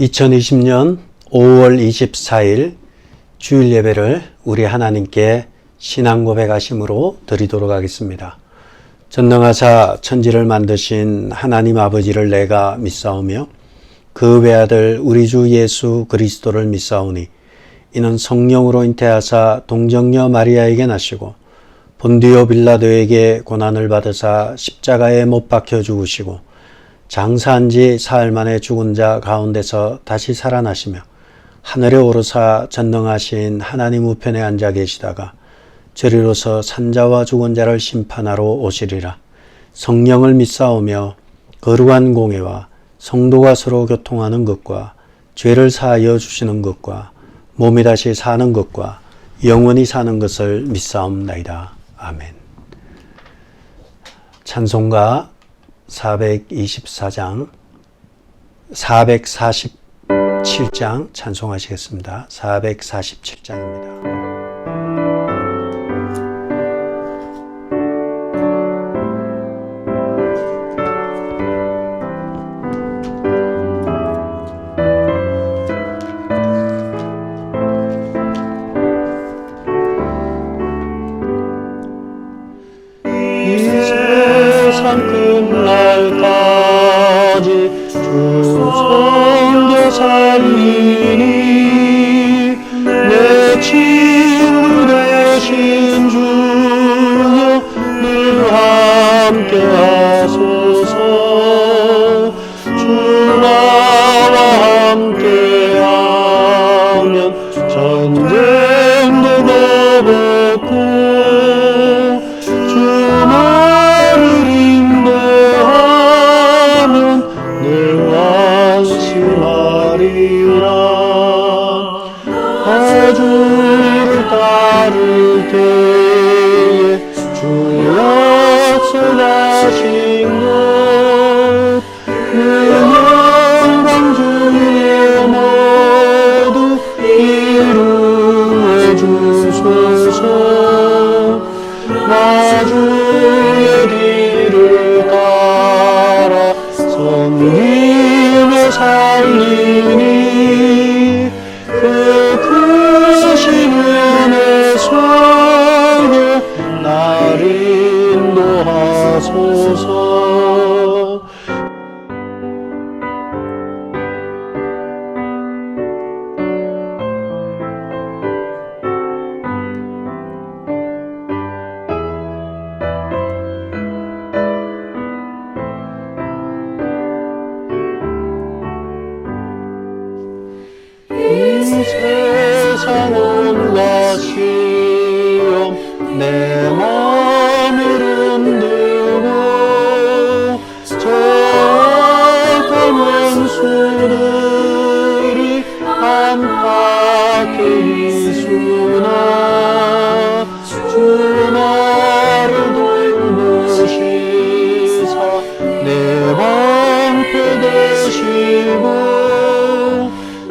2020년 5월 24일 주일 예배를 우리 하나님께 신앙 고백하심으로 드리도록 하겠습니다. 전능하사 천지를 만드신 하나님 아버지를 내가 믿사오며 그 외아들 우리 주 예수 그리스도를 믿사오니 이는 성령으로 잉태하사 동정녀 마리아에게 나시고 본디오 빌라도에게 고난을 받으사 십자가에 못 박혀 죽으시고 장사한 지 사흘 만에 죽은 자 가운데서 다시 살아나시며 하늘에 오르사 전능하신 하나님 우편에 앉아 계시다가 저리로서 산자와 죽은 자를 심판하러 오시리라. 성령을 믿사오며 거룩한 공회와 성도가 서로 교통하는 것과 죄를 사하여 주시는 것과 몸이 다시 사는 것과 영원히 사는 것을 믿사옵나이다. 아멘. 찬송가 424장, 447장 찬송하시겠습니다. 447장입니다. 끝날까지 주 섬겨 살리니 내 친구 되신 주여 늘 함께 하소서. 주 나와 함께 하면 전쟁도 거벗고 주 나를 인도하면 늘 완심하리라. 주를 따를 때에 주 약속하신 것 그 영광 중에 모두 이루어 주소서. 나 주의 뒤를 따라 섬기며 살리니 그 크신 은혜 속에 날 인도하소서. 세상 온갖 시험 내 맘을 흔들고 저 악한 원수들이 안팎에 있으나 주 나를 돌보시사 내 방패 되시고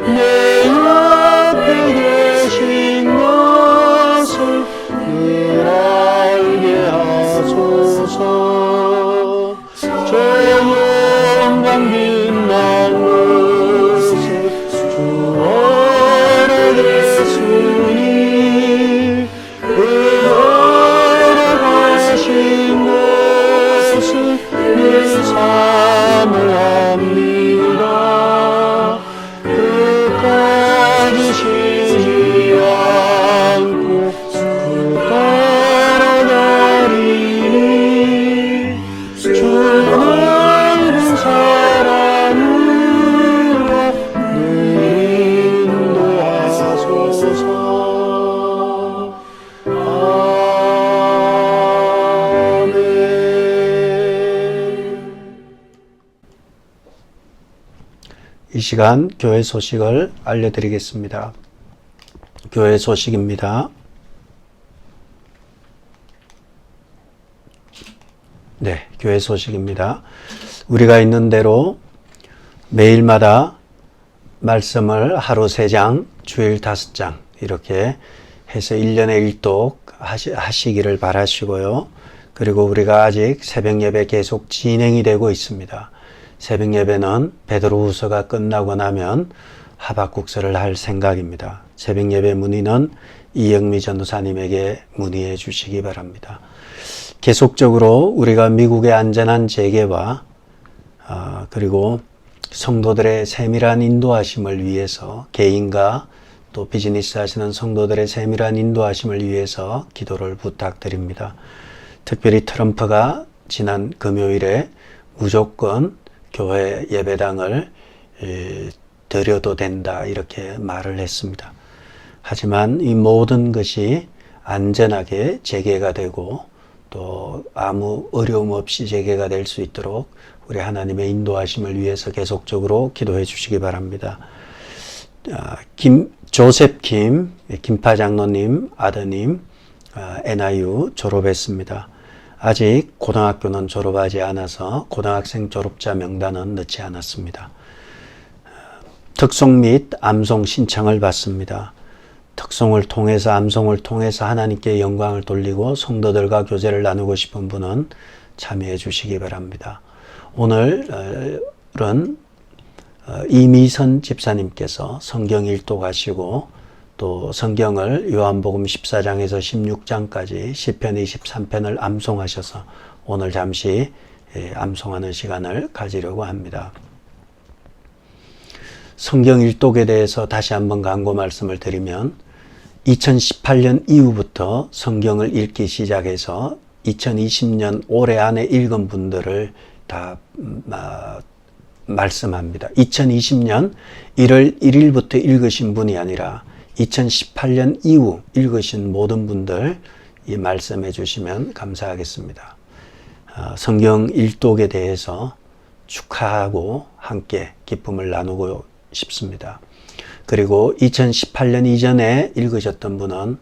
내 옆에 계신 것을 늘 알게 하소서. 저 영광 빛난 곳에 주 오래 됐으니 그 오래가신 곳을 늘 사모합니다. 끝까지 쉬지 않고 그 따라가리니 주 넓은 사랑으로 늘 인도하소서. 아멘. 이 시간 교회 소식을 알려드리겠습니다. 교회 소식입니다. 네, 교회 소식입니다. 우리가 있는 대로 매일마다 말씀을 하루 3장, 주일 5장 이렇게 해서 1년에 1독 하시기를 바라시고요. 그리고 우리가 아직 새벽 예배 계속 진행이 되고 있습니다. 새벽 예배는 베드로후서가 끝나고 나면 하박국서를 할 생각입니다. 새벽 예배 문의는 이영미 전도사님에게 문의해 주시기 바랍니다. 계속적으로 우리가 미국의 안전한 재개와 그리고 성도들의 세밀한 인도하심을 위해서 개인과 또 비즈니스 하시는 성도들의 세밀한 인도하심을 위해서 기도를 부탁드립니다. 특별히 트럼프가 지난 금요일에 무조건 교회 예배당을 드려도 된다 이렇게 말을 했습니다. 하지만 이 모든 것이 안전하게 재개가 되고 또 아무 어려움 없이 재개가 될 수 있도록 우리 하나님의 인도하심을 위해서 계속적으로 기도해 주시기 바랍니다. 조셉 김파 장로님 아드님 NIU 졸업했습니다. 아직 고등학교는 졸업하지 않아서 고등학생 졸업자 명단은 넣지 않았습니다. 특송 및 암송 신청을 받습니다. 특송을 통해서 암송을 통해서 하나님께 영광을 돌리고 성도들과 교제를 나누고 싶은 분은 참여해 주시기 바랍니다. 오늘은 이미선 집사님께서 성경 일독하시고 또 성경을 요한복음 14장에서 16장까지 시편 23편을 암송하셔서 오늘 잠시 암송하는 시간을 가지려고 합니다. 성경 일독에 대해서 다시 한번 강고 말씀을 드리면 2018년 이후부터 성경을 읽기 시작해서 2020년 올해 안에 읽은 분들을 다 말씀합니다. 2020년 1월 1일부터 읽으신 분이 아니라 2018년 이후 읽으신 모든 분들 이 말씀해 주시면 감사하겠습니다. 성경 일독에 대해서 축하하고 함께 기쁨을 나누고 싶습니다. 그리고 2018년 이전에 읽으셨던 분은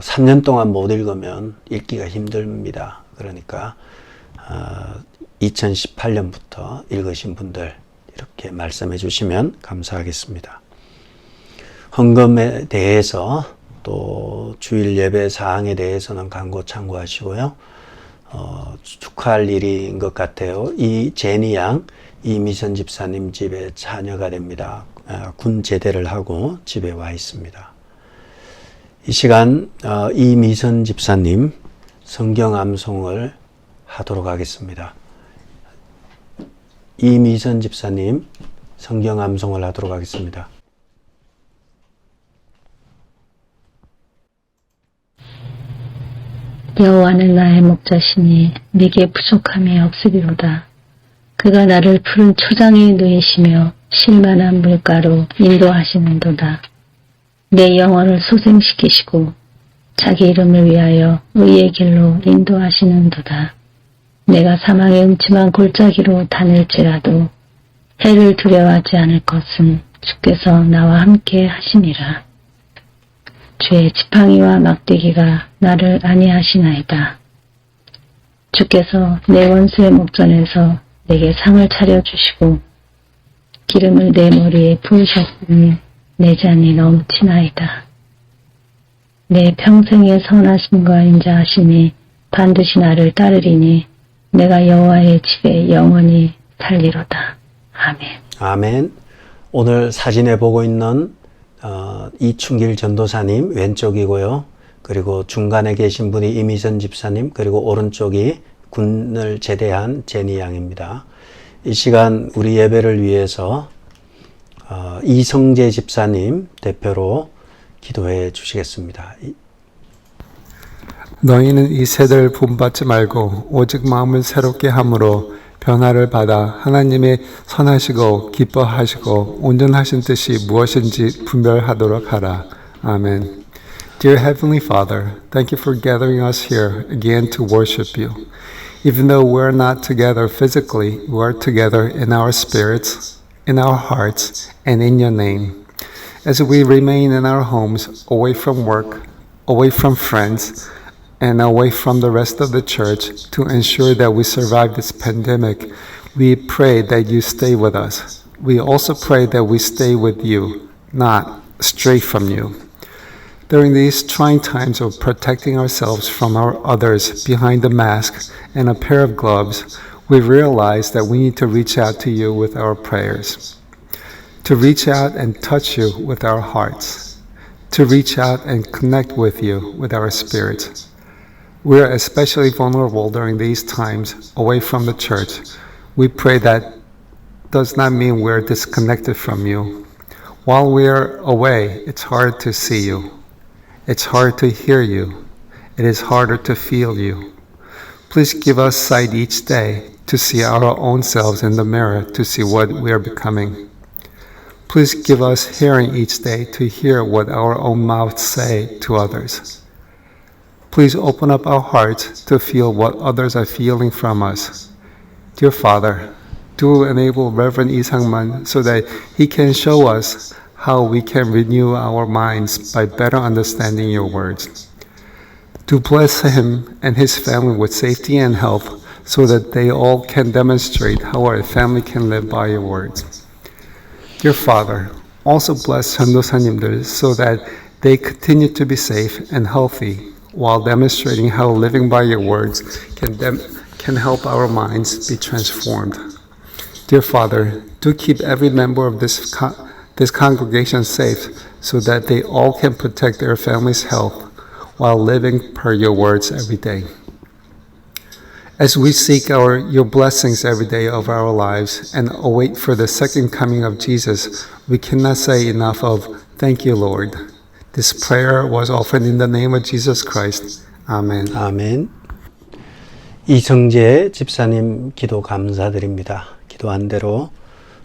3년 동안 못 읽으면 읽기가 힘듭니다. 그러니까 2018년부터 읽으신 분들 이렇게 말씀해 주시면 감사하겠습니다. 헌금에 대해서 또 주일 예배 사항에 대해서는 강고 참고하시고요. 축하할 일인 것 같아요. 이 제니 양 이미선 집사님 집에 자녀가 됩니다. 군 제대를 하고 집에 와 있습니다. 이 시간 이미선 집사님 성경 암송을 하도록 하겠습니다. 이미선 집사님 성경 암송을 하도록 하겠습니다. 여호와는 나의 목자시니 내게 부족함이 없으리로다. 그가 나를 푸른 초장에 누이시며 쉴만한 물가로 인도하시는도다. 내 영혼을 소생시키시고 자기 이름을 위하여 의의 길로 인도하시는도다. 내가 사망의 음침한 골짜기로 다닐지라도 해를 두려워하지 않을 것은 주께서 나와 함께 하시니라. 주의 지팡이와 막대기가 나를 안위하시나이다. 주께서 내 원수의 목전에서 내게 상을 차려주시고 기름을 내 머리에 부으셨으니 내 잔이 넘치나이다. 내 평생의 선하심과 인자하심이 반드시 나를 따르리니 내가 여호와의 집에 영원히 살리로다. 아멘. 아멘. 오늘 사진에 보고 있는 이충길 전도사님 왼쪽이고요. 그리고 중간에 계신 분이 이미선 집사님, 그리고 오른쪽이 군을 제대한 제니 양입니다. 이 시간 우리 예배를 위해서 이성재 집사님 대표로 기도해 주시겠습니다. 너희는 이 세대를 본받지 말고 오직 마음을 새롭게 함으로 변화를 받아 하나님의 선하시고 기뻐하시고 온전하신 뜻이 무엇인지 분별하도록 하라. 아멘. Dear Heavenly Father, thank you for gathering us here again to worship you. Even though we're not together physically, we are together in our spirits, in our hearts, and in your name. As we remain in our homes, away from work, away from friends, and away from the rest of the church to ensure that we survive this pandemic, we pray that you stay with us. We also pray that we stay with you, not stray from you. During these trying times of protecting ourselves from our others behind a mask and a pair of gloves, we realize that we need to reach out to you with our prayers, to reach out and touch you with our hearts, to reach out and connect with you with our spirits. We are especially vulnerable during these times away from the church. We pray that does not mean we're disconnected from you. While we're away, it's hard to see you. It's hard to hear you. It is harder to feel you. Please give us sight each day to see our own selves in the mirror, to see what we are becoming. Please give us hearing each day to hear what our own mouths say to others. Please open up our hearts to feel what others are feeling from us. Dear Father, do enable Reverend Isangman so that he can show us how we can renew our minds by better understanding your words. Do bless him and his family with safety and health so that they all can demonstrate how our family can live by your words. Dear Father, also bless 전도사님들 so that they continue to be safe and healthy while demonstrating how living by your words can help our minds be transformed. Dear Father, do keep every member of this congregation safe so that they all can protect their family's health while living per your words every day. As we seek your blessings every day of our lives and await for the second coming of Jesus, we cannot say enough of thank you, Lord. This prayer was offered in the name of Jesus Christ. Amen. 아멘. 이성재 집사님 기도 감사드립니다. 기도한 대로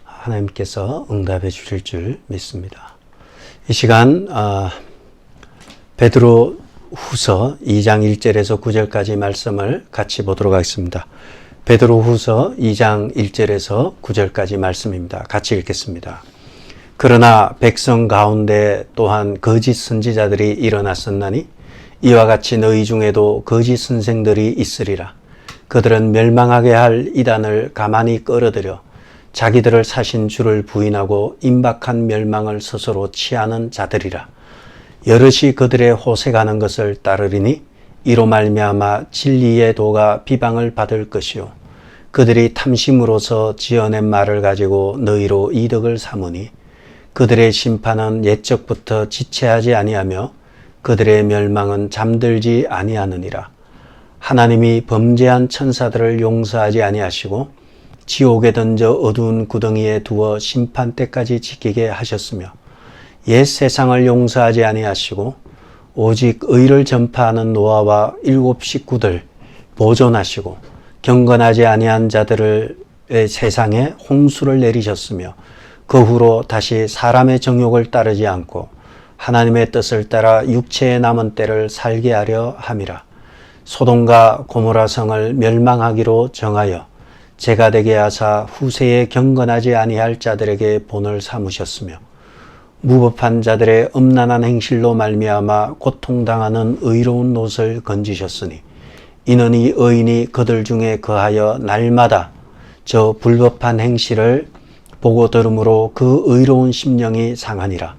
하나님께서 응답해 주실 줄 믿습니다. 이 시간 베드로 후서 2장 1절에서 9절까지 말씀을 같이 보도록 하겠습니다. 베드로 후서 2장 1절에서 9절까지 말씀입니다. 같이 읽겠습니다. 그러나 백성 가운데 또한 거짓 선지자들이 일어났었나니 이와 같이 너희 중에도 거짓 선생들이 있으리라. 그들은 멸망하게 할 이단을 가만히 끌어들여 자기들을 사신 주를 부인하고 임박한 멸망을 스스로 취하는 자들이라. 여럿이 그들의 호색하는 것을 따르리니 이로 말미암아 진리의 도가 비방을 받을 것이요 그들이 탐심으로서 지어낸 말을 가지고 너희로 이득을 삼으니 그들의 심판은 옛적부터 지체하지 아니하며 그들의 멸망은 잠들지 아니하느니라. 하나님이 범죄한 천사들을 용서하지 아니하시고 지옥에 던져 어두운 구덩이에 두어 심판 때까지 지키게 하셨으며 옛 세상을 용서하지 아니하시고 오직 의를 전파하는 노아와 7 식구들 보존하시고 경건하지 아니한 자들을 세상에 홍수를 내리셨으며 그 후로 다시 사람의 정욕을 따르지 않고 하나님의 뜻을 따라 육체의 남은 때를 살게 하려 함이라. 소돔과 고모라 성을 멸망하기로 정하여 재가 되게 하사 후세에 경건하지 아니할 자들에게 본을 삼으셨으며 무법한 자들의 음란한 행실로 말미암아 고통당하는 의로운 롯을 건지셨으니 이는 이 의인이 그들 중에 거하여 날마다 저 불법한 행실을 보고 들음으로 그 의로운 심령이 상하니라.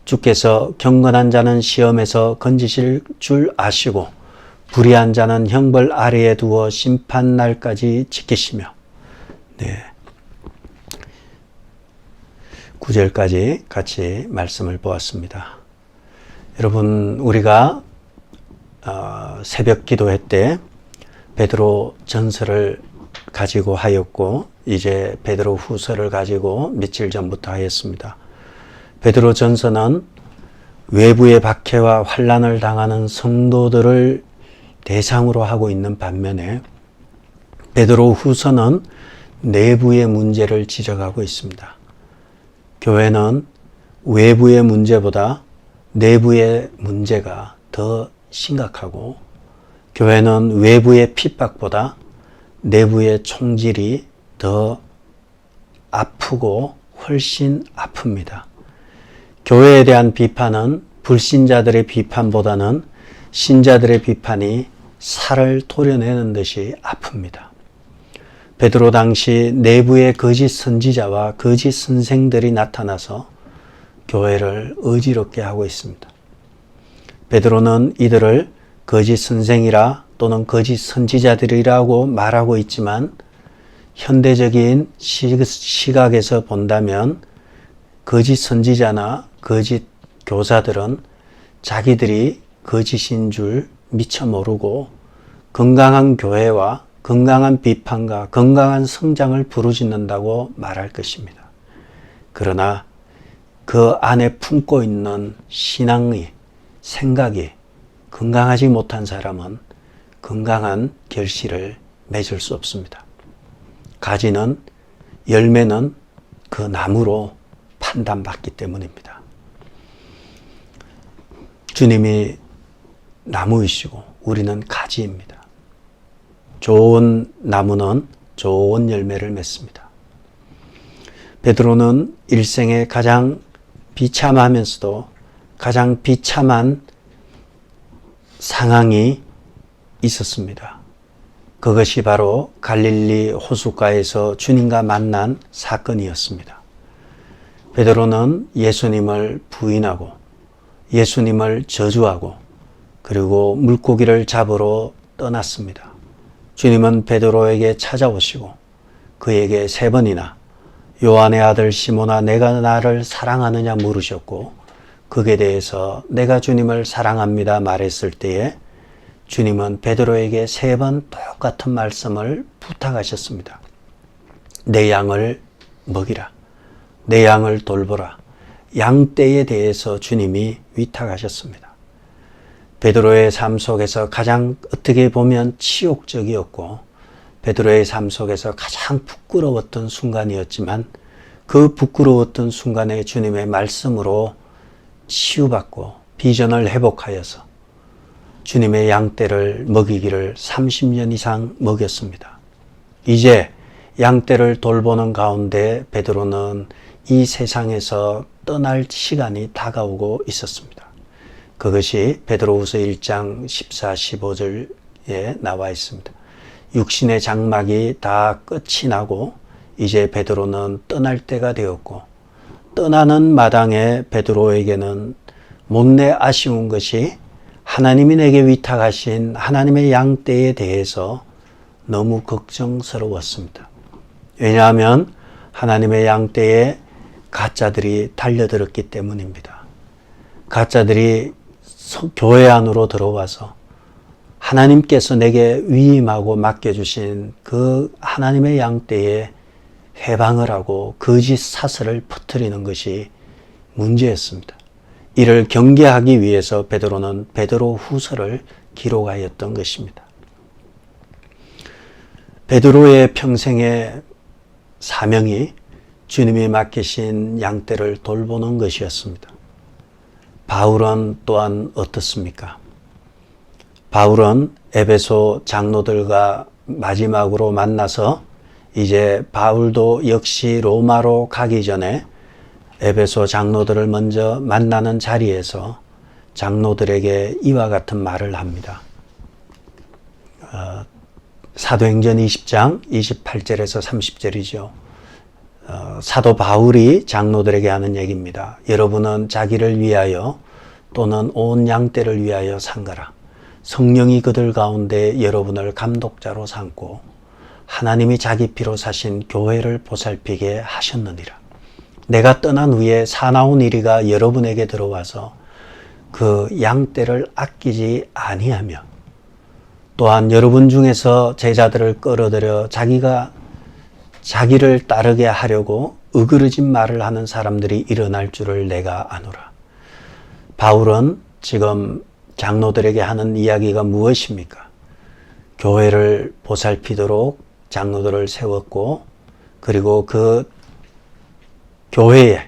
주께서 경건한 자는 시험에서 건지실 줄 아시고 불의한 자는 형벌 아래에 두어 심판 날까지 지키시며 9절까지 같이 말씀을 보았습니다. 여러분 우리가 새벽 기도회 때 베드로 전서를 가지고 하였고 이제 베드로 후서를 가지고 며칠 전부터 하였습니다. 베드로 전서는 외부의 박해와 환난을 당하는 성도들을 대상으로 하고 있는 반면에 베드로 후서는 내부의 문제를 지적하고 있습니다. 교회는 외부의 문제보다 내부의 문제가 더 심각하고 교회는 외부의 핍박보다 내부의 총질이 더 아프고 훨씬 아픕니다. 교회에 대한 비판은 불신자들의 비판보다는 신자들의 비판이 살을 도려내는 듯이 아픕니다. 베드로 당시 내부의 거짓 선지자와 거짓 선생들이 나타나서 교회를 어지럽게 하고 있습니다. 베드로는 이들을 거짓 선생이라 또는 거짓 선지자들이라고 말하고 있지만 현대적인 시각에서 본다면 거짓 선지자나 거짓 교사들은 자기들이 거짓인 줄 미처 모르고 건강한 교회와 건강한 비판과 건강한 성장을 부르짖는다고 말할 것입니다. 그러나 그 안에 품고 있는 신앙의 생각이 건강하지 못한 사람은 건강한 결실을 맺을 수 없습니다. 가지는 열매는 그 나무로 판단받기 때문입니다. 주님이 나무이시고 우리는 가지입니다. 좋은 나무는 좋은 열매를 맺습니다. 베드로는 일생에 가장 비참하면서도 가장 비참한 상황이 있었습니다. 그것이 바로 갈릴리 호숫가에서 주님과 만난 사건이었습니다. 베드로는 예수님을 부인하고 예수님을 저주하고 그리고 물고기를 잡으러 떠났습니다. 주님은 베드로에게 찾아오시고 그에게 3번이나 요한의 아들 시몬아 내가 나를 사랑하느냐 물으셨고 그에 대해서 내가 주님을 사랑합니다 말했을 때에 주님은 베드로에게 3번 똑같은 말씀을 부탁하셨습니다. 내 양을 먹이라. 내 양을 돌보라. 양떼에 대해서 주님이 위탁하셨습니다. 베드로의 삶 속에서 가장 어떻게 보면 치욕적이었고 베드로의 삶 속에서 가장 부끄러웠던 순간이었지만 그 부끄러웠던 순간에 주님의 말씀으로 치유받고 비전을 회복하여서 주님의 양떼를 먹이기를 30년 이상 먹였습니다. 이제 양떼를 돌보는 가운데 베드로는 이 세상에서 떠날 시간이 다가오고 있었습니다. 그것이 베드로후서 1장 14, 15절에 나와 있습니다. 육신의 장막이 다 끝이 나고 이제 베드로는 떠날 때가 되었고 떠나는 마당에 베드로에게는 못내 아쉬운 것이 하나님이 내게 위탁하신 하나님의 양떼에 대해서 너무 걱정스러웠습니다. 왜냐하면 하나님의 양떼에 가짜들이 달려들었기 때문입니다. 가짜들이 교회 안으로 들어와서 하나님께서 내게 위임하고 맡겨주신 그 하나님의 양떼에 회방을 하고 거짓 사설을 퍼뜨리는 것이 문제였습니다. 이를 경계하기 위해서 베드로는 베드로 후서를 기록하였던 것입니다. 베드로의 평생의 사명이 주님이 맡기신 양떼를 돌보는 것이었습니다. 바울은 또한 어떻습니까? 바울은 에베소 장로들과 마지막으로 만나서 이제 바울도 역시 로마로 가기 전에 에베소 장로들을 먼저 만나는 자리에서 장로들에게 이와 같은 말을 합니다. 사도행전 20장 28절에서 30절이죠. 사도 바울이 장로들에게 하는 얘기입니다. 여러분은 자기를 위하여 또는 온 양떼를 위하여 상가라. 성령이 그들 가운데 여러분을 감독자로 삼고 하나님이 자기 피로 사신 교회를 보살피게 하셨느니라. 내가 떠난 후에 사나운 이리가 여러분에게 들어와서 그 양떼를 아끼지 아니하며 또한 여러분 중에서 제자들을 끌어들여 자기를 따르게 하려고 으그러진 말을 하는 사람들이 일어날 줄을 내가 아노라. 바울은 지금 장로들에게 하는 이야기가 무엇입니까? 교회를 보살피도록 장로들을 세웠고 그리고 그 교회의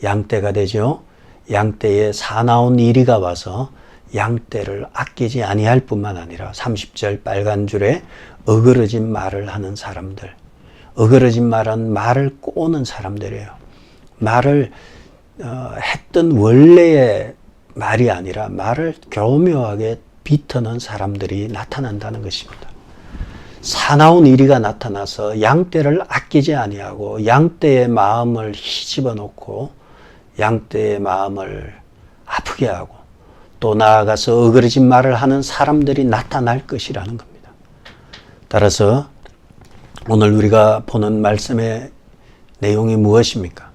양떼가 되죠. 양떼에 사나운 이리가 와서 양떼를 아끼지 아니할 뿐만 아니라 30절 빨간 줄에 어그러진 말을 하는 사람들. 어그러진 말은 말을 꼬는 사람들이에요. 말을 했던 원래의 말이 아니라 말을 교묘하게 비터는 사람들이 나타난다는 것입니다. 사나운 이리가 나타나서 양떼를 아끼지 아니하고 양떼의 마음을 휘집어 놓고 양떼의 마음을 아프게 하고 또 나아가서 어그러진 말을 하는 사람들이 나타날 것이라는 겁니다. 따라서 오늘 우리가 보는 말씀의 내용이 무엇입니까?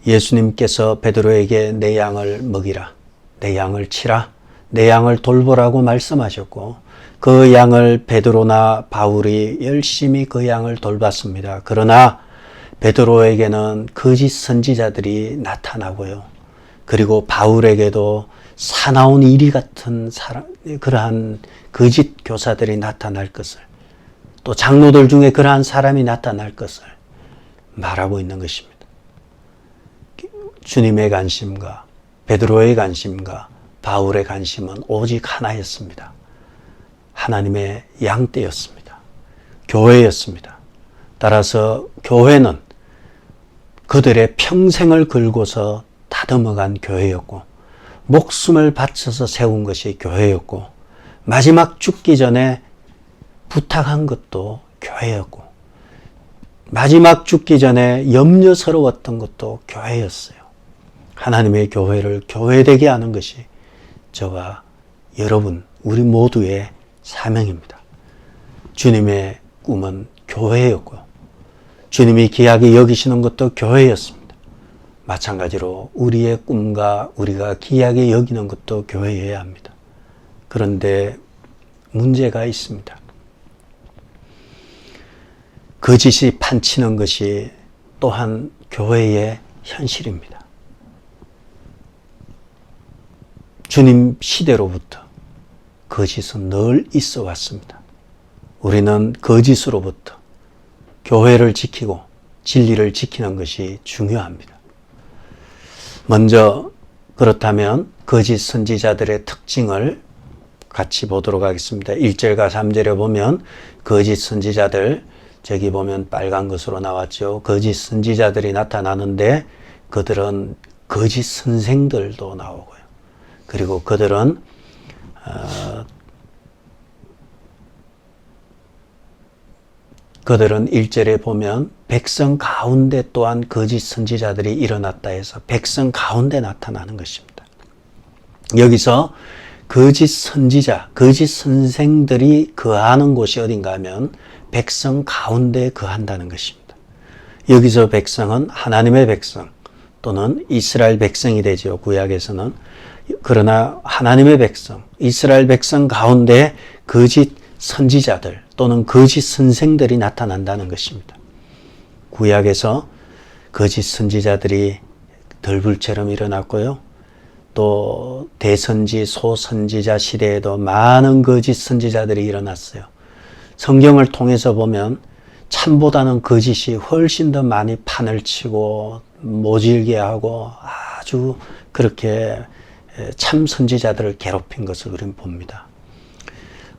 예수님께서 베드로에게 내 양을 먹이라, 내 양을 치라, 내 양을 돌보라고 말씀하셨고 그 양을 베드로나 바울이 열심히 그 양을 돌봤습니다. 그러나 베드로에게는 거짓 선지자들이 나타나고요. 그리고 바울에게도 사나운 이리 같은 그러한 거짓 교사들이 나타날 것을, 또 장로들 중에 그러한 사람이 나타날 것을 말하고 있는 것입니다. 주님의 관심과 베드로의 관심과 바울의 관심은 오직 하나였습니다. 하나님의 양떼였습니다. 교회였습니다. 따라서 교회는 그들의 평생을 걸고서 다듬어간 교회였고 목숨을 바쳐서 세운 것이 교회였고 마지막 죽기 전에 부탁한 것도 교회였고 마지막 죽기 전에 염려스러웠던 것도 교회였어요. 하나님의 교회를 교회되게 하는 것이 저와 여러분, 우리 모두의 사명입니다. 주님의 꿈은 교회였고요. 주님이 귀하게 여기시는 것도 교회였습니다. 마찬가지로 우리의 꿈과 우리가 귀하게 여기는 것도 교회여야 합니다. 그런데 문제가 있습니다. 거짓이 판치는 것이 또한 교회의 현실입니다. 주님 시대로부터 거짓은 늘 있어 왔습니다. 우리는 거짓으로부터 교회를 지키고 진리를 지키는 것이 중요합니다. 먼저 그렇다면 거짓 선지자들의 특징을 같이 보도록 하겠습니다. 1절과 3절에 보면 거짓 선지자들, 저기 보면 빨간 것으로 나왔죠. 거짓 선지자들이 나타나는데 그들은 거짓 선생들도 나오고요. 그리고 그들은 그들은 1절에 보면 백성 가운데 또한 거짓 선지자들이 일어났다 해서 백성 가운데 나타나는 것입니다. 여기서 거짓 선지자, 거짓 선생들이 거하는 곳이 어딘가 하면 백성 가운데 거한다는 것입니다. 여기서 백성은 하나님의 백성 또는 이스라엘 백성이 되죠. 구약에서는. 그러나 하나님의 백성, 이스라엘 백성 가운데 거짓 선지자들 또는 거짓 선생들이 나타난다는 것입니다. 구약에서 거짓 선지자들이 들불처럼 일어났고요. 또 대선지, 소선지자 시대에도 많은 거짓 선지자들이 일어났어요. 성경을 통해서 보면 참보다는 거짓이 훨씬 더 많이 판을 치고 모질게 하고 아주 그렇게 참 선지자들을 괴롭힌 것을 우리는 봅니다.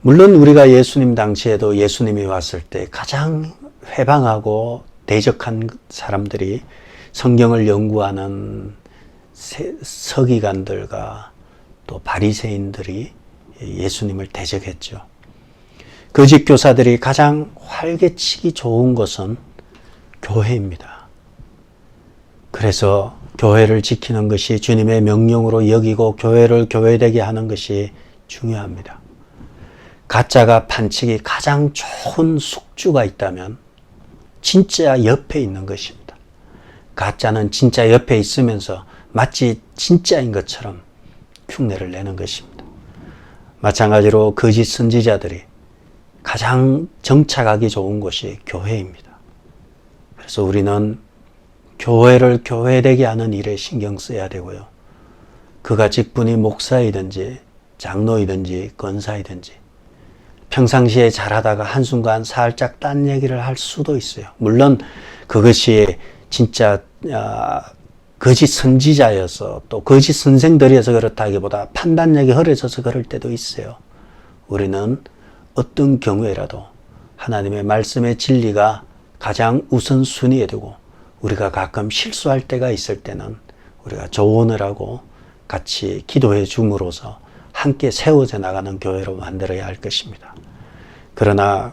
물론 우리가 예수님 당시에도 예수님이 왔을 때 가장 회방하고 대적한 사람들이 성경을 연구하는 서기관들과 또 바리새인들이 예수님을 대적했죠. 거짓 교사들이 가장 활개치기 좋은 것은 교회입니다. 그래서 교회를 지키는 것이 주님의 명령으로 여기고 교회를 교회되게 하는 것이 중요합니다. 가짜가 판치기 가장 좋은 숙주가 있다면 진짜 옆에 있는 것입니다. 가짜는 진짜 옆에 있으면서 마치 진짜인 것처럼 흉내를 내는 것입니다. 마찬가지로 거짓 선지자들이 가장 정착하기 좋은 곳이 교회입니다. 그래서 우리는 교회를 교회되게 하는 일에 신경 써야 되고요. 그가 직분이 목사이든지 장로이든지 권사이든지 평상시에 잘하다가 한순간 살짝 딴 얘기를 할 수도 있어요. 물론 그것이 진짜 거짓 선지자여서 또 거짓 선생들이어서 그렇다기보다 판단력이 흐려져서 그럴 때도 있어요. 우리는 어떤 경우에라도 하나님의 말씀의 진리가 가장 우선순위에 두고 우리가 가끔 실수할 때가 있을 때는 우리가 조언을 하고 같이 기도해 줌으로써 함께 세워져 나가는 교회로 만들어야 할 것입니다. 그러나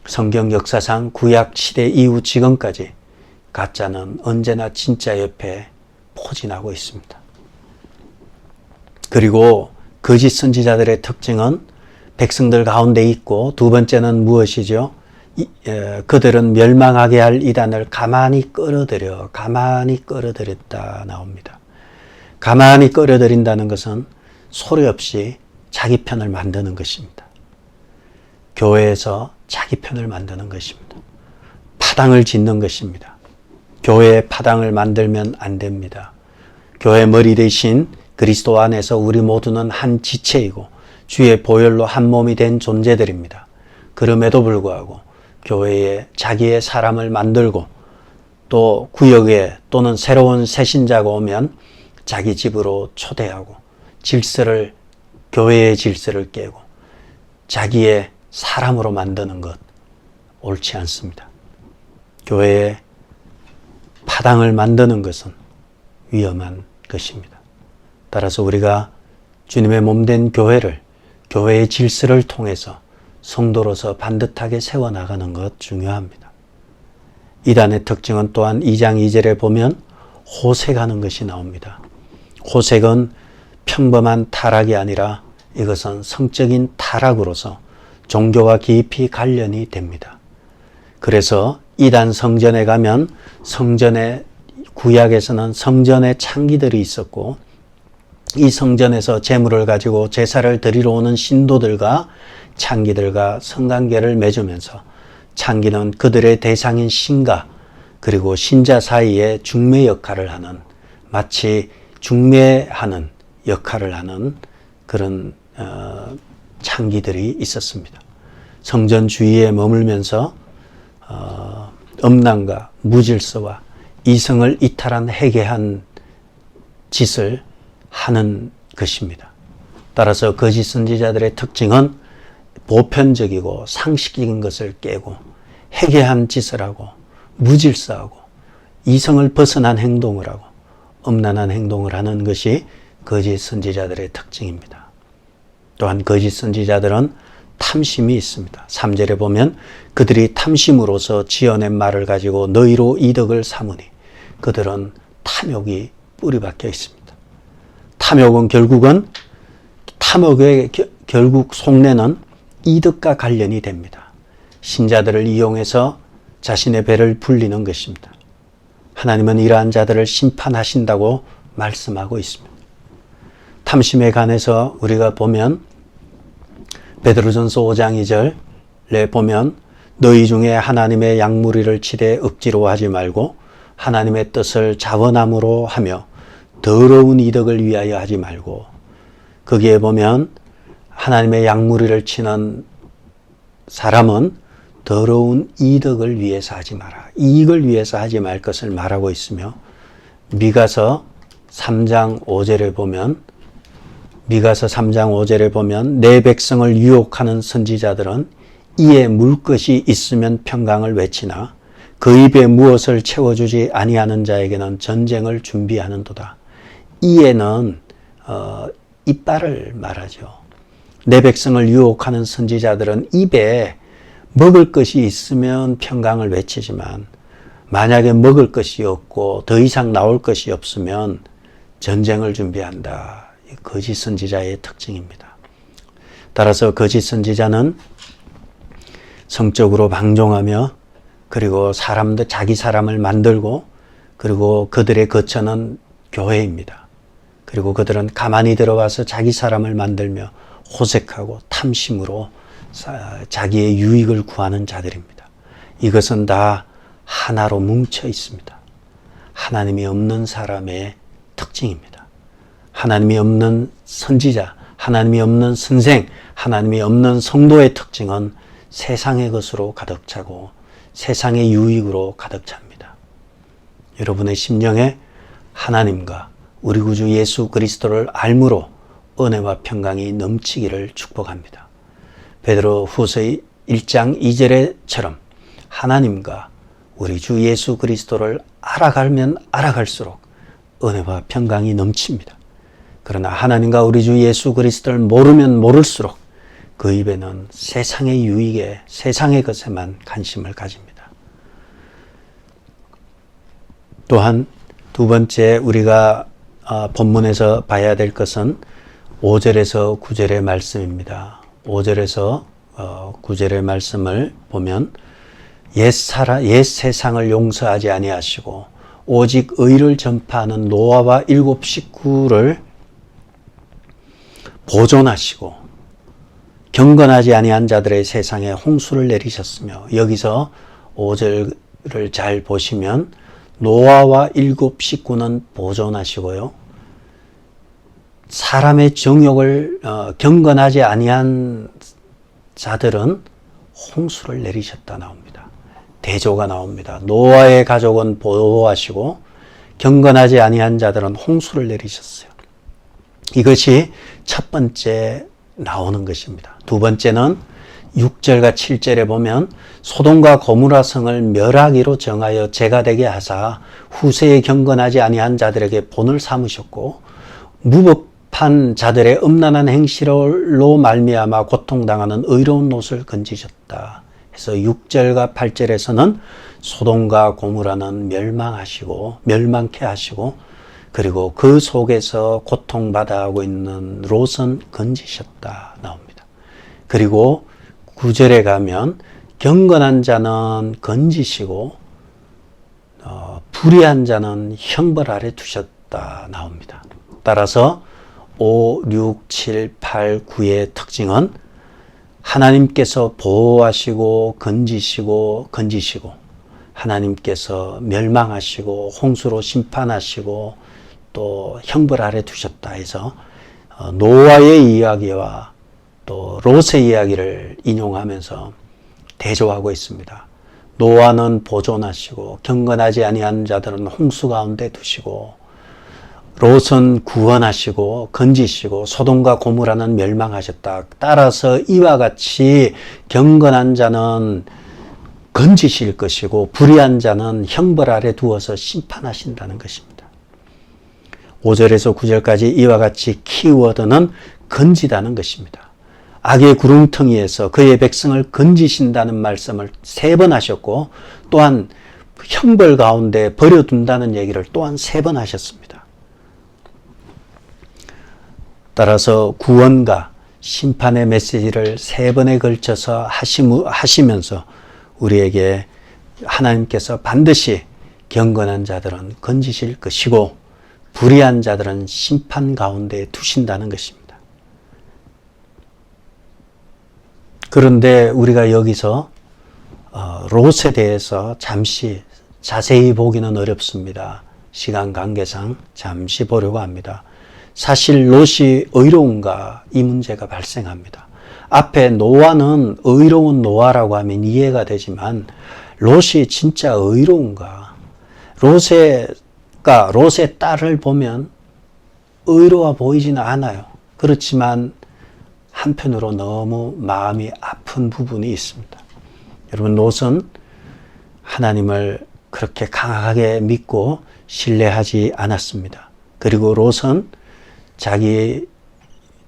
성경 역사상 구약 시대 이후 지금까지 가짜는 언제나 진짜 옆에 포진하고 있습니다. 그리고 거짓 선지자들의 특징은 백성들 가운데 있고 두 번째는 무엇이죠? 그들은 멸망하게 할 이단을 가만히 끌어들였다 나옵니다. 가만히 끌어들인다는 것은 소리 없이 자기 편을 만드는 것입니다. 교회에서 자기 편을 만드는 것입니다. 파당을 짓는 것입니다. 교회에 파당을 만들면 안 됩니다. 교회 머리 대신 그리스도 안에서 우리 모두는 한 지체이고 주의 보혈로 한 몸이 된 존재들입니다. 그럼에도 불구하고 교회에 자기의 사람을 만들고 또 구역에 또는 새로운 새신자가 오면 자기 집으로 초대하고 교회의 질서를 깨고 자기의 사람으로 만드는 것 옳지 않습니다. 교회에 파당을 만드는 것은 위험한 것입니다. 따라서 우리가 주님의 몸된 교회의 질서를 통해서 성도로서 반듯하게 세워나가는 것 중요합니다. 이단의 특징은 또한 2장 2절에 보면 호색하는 것이 나옵니다. 호색은 평범한 타락이 아니라 이것은 성적인 타락으로서 종교와 깊이 관련이 됩니다. 그래서 이단 성전에 가면 구약에서는 성전에 창기들이 있었고 이 성전에서 제물을 가지고 제사를 드리러 오는 신도들과 창기들과 성관계를 맺으면서 창기는 그들의 대상인 신과 그리고 신자 사이에 중매 역할을 하는 마치 중매하는 역할을 하는 그런 창기들이 있었습니다. 성전 주위에 머물면서 음란과 무질서와 이성을 이탈한 해괴한 짓을 하는 것입니다. 따라서 거짓 선지자들의 특징은 보편적이고 상식적인 것을 깨고 해괴한 짓을 하고 무질서하고 이성을 벗어난 행동을 하고 음란한 행동을 하는 것이 거짓 선지자들의 특징입니다. 또한 거짓 선지자들은 탐심이 있습니다. 3절에 보면 그들이 탐심으로서 지어낸 말을 가지고 너희로 이득을 삼으니 그들은 탐욕이 뿌리박혀 있습니다. 탐욕의 결국 속내는 이득과 관련이 됩니다. 신자들을 이용해서 자신의 배를 불리는 것입니다. 하나님은 이러한 자들을 심판하신다고 말씀하고 있습니다. 탐심에 관해서 우리가 보면 베드로전서 5장 2절에 보면 너희 중에 하나님의 양무리를 치되 억지로 하지 말고 하나님의 뜻을 자원함으로 하며 더러운 이득을 위하여 하지 말고 거기에 보면 하나님의 양무리를 치는 사람은 더러운 이득을 위해서 하지 마라. 이익을 위해서 하지 말 것을 말하고 있으며 미가서 3장 5절에 보면 내 백성을 유혹하는 선지자들은 이에 물 것이 있으면 평강을 외치나 그 입에 무엇을 채워주지 아니하는 자에게는 전쟁을 준비하는도다. 이에는 이빨을 말하죠. 내 백성을 유혹하는 선지자들은 입에 먹을 것이 있으면 평강을 외치지만 만약에 먹을 것이 없고 더 이상 나올 것이 없으면 전쟁을 준비한다. 거짓 선지자의 특징입니다. 따라서 거짓 선지자는 성적으로 방종하며 그리고 자기 사람을 만들고 그리고 그들의 거처는 교회입니다. 그리고 그들은 가만히 들어와서 자기 사람을 만들며 호색하고 탐심으로 자기의 유익을 구하는 자들입니다. 이것은 다 하나로 뭉쳐 있습니다. 하나님이 없는 사람의 특징입니다. 하나님이 없는 선지자, 하나님이 없는 선생, 하나님이 없는 성도의 특징은 세상의 것으로 가득 차고 세상의 유익으로 가득 찹니다. 여러분의 심령에 하나님과 우리 구주 예수 그리스도를 알므로 은혜와 평강이 넘치기를 축복합니다. 베드로 후서 1장 2절에처럼 하나님과 우리 주 예수 그리스도를 알아가면 알아갈수록 은혜와 평강이 넘칩니다. 그러나 하나님과 우리 주 예수 그리스도를 모르면 모를수록 그 입에는 세상의 유익에 세상의 것에만 관심을 가집니다. 또한 두 번째 우리가 본문에서 봐야 될 것은 5절에서 9절의 말씀입니다. 5절에서 9절의 말씀을 보면 옛 세상을 용서하지 아니하시고 오직 의를 전파하는 노아와 7 식구를 보존하시고 경건하지 아니한 자들의 세상에 홍수를 내리셨으며, 여기서 5절을 잘 보시면 노아와 7 식구는 보존하시고요, 사람의 정욕을 경건하지 아니한 자들은 홍수를 내리셨다 나옵니다. 대조가 나옵니다. 노아의 가족은 보호하시고 경건하지 아니한 자들은 홍수를 내리셨어요. 이것이 첫 번째 나오는 것입니다. 두 번째는 6절과 7절에 보면 소돔과 고모라 성을 멸하기로 정하여 죄가 되게 하사 후세에 경건하지 아니한 자들에게 본을 삼으셨고 무법한 자들의 음란한 행실로 말미암아 고통당하는 의로운 롯을 건지셨다. 그래서 6절과 8절에서는 소돔과 고모라는 멸망케 하시고 그리고 그 속에서 고통받아 하고 있는 롯은 건지셨다 나옵니다. 그리고 9절에 가면 경건한 자는 건지시고 불의한 자는 형벌 아래 두셨다 나옵니다. 따라서 5, 6, 7, 8, 9의 특징은 하나님께서 보호하시고 건지시고 하나님께서 멸망하시고 홍수로 심판하시고 또 형벌 아래 두셨다 해서 노아의 이야기와 또 롯의 이야기를 인용하면서 대조하고 있습니다. 노아는 보존하시고 경건하지 아니한 자들은 홍수 가운데 두시고 롯은 구원하시고 건지시고 소돔과 고모라는 멸망하셨다. 따라서 이와 같이 경건한 자는 건지실 것이고 불의한 자는 형벌 아래 두어서 심판하신다는 것입니다. 5절에서 9절까지 이와 같이 키워드는 건지다는 것입니다. 악의 구렁텅이에서 그의 백성을 건지신다는 말씀을 3번 하셨고 또한 형벌 가운데 버려둔다는 얘기를 또한 3번 하셨습니다. 따라서 구원과 심판의 메시지를 3번에 걸쳐서 하시면서 우리에게 하나님께서 반드시 경건한 자들은 건지실 것이고 불의한 자들은 심판 가운데 두신다는 것입니다. 그런데 우리가 여기서 롯에 대해서 잠시 자세히 보기는 어렵습니다. 시간 관계상 잠시 보려고 합니다. 사실 롯이 의로운가 이 문제가 발생합니다. 앞에 노아는 의로운 노아라고 하면 이해가 되지만 롯이 진짜 의로운가? 롯의 딸을 보면 의로워 보이지는 않아요. 그렇지만 한편으로 너무 마음이 아픈 부분이 있습니다. 여러분, 롯은 하나님을 그렇게 강하게 믿고 신뢰하지 않았습니다. 그리고 롯은 자기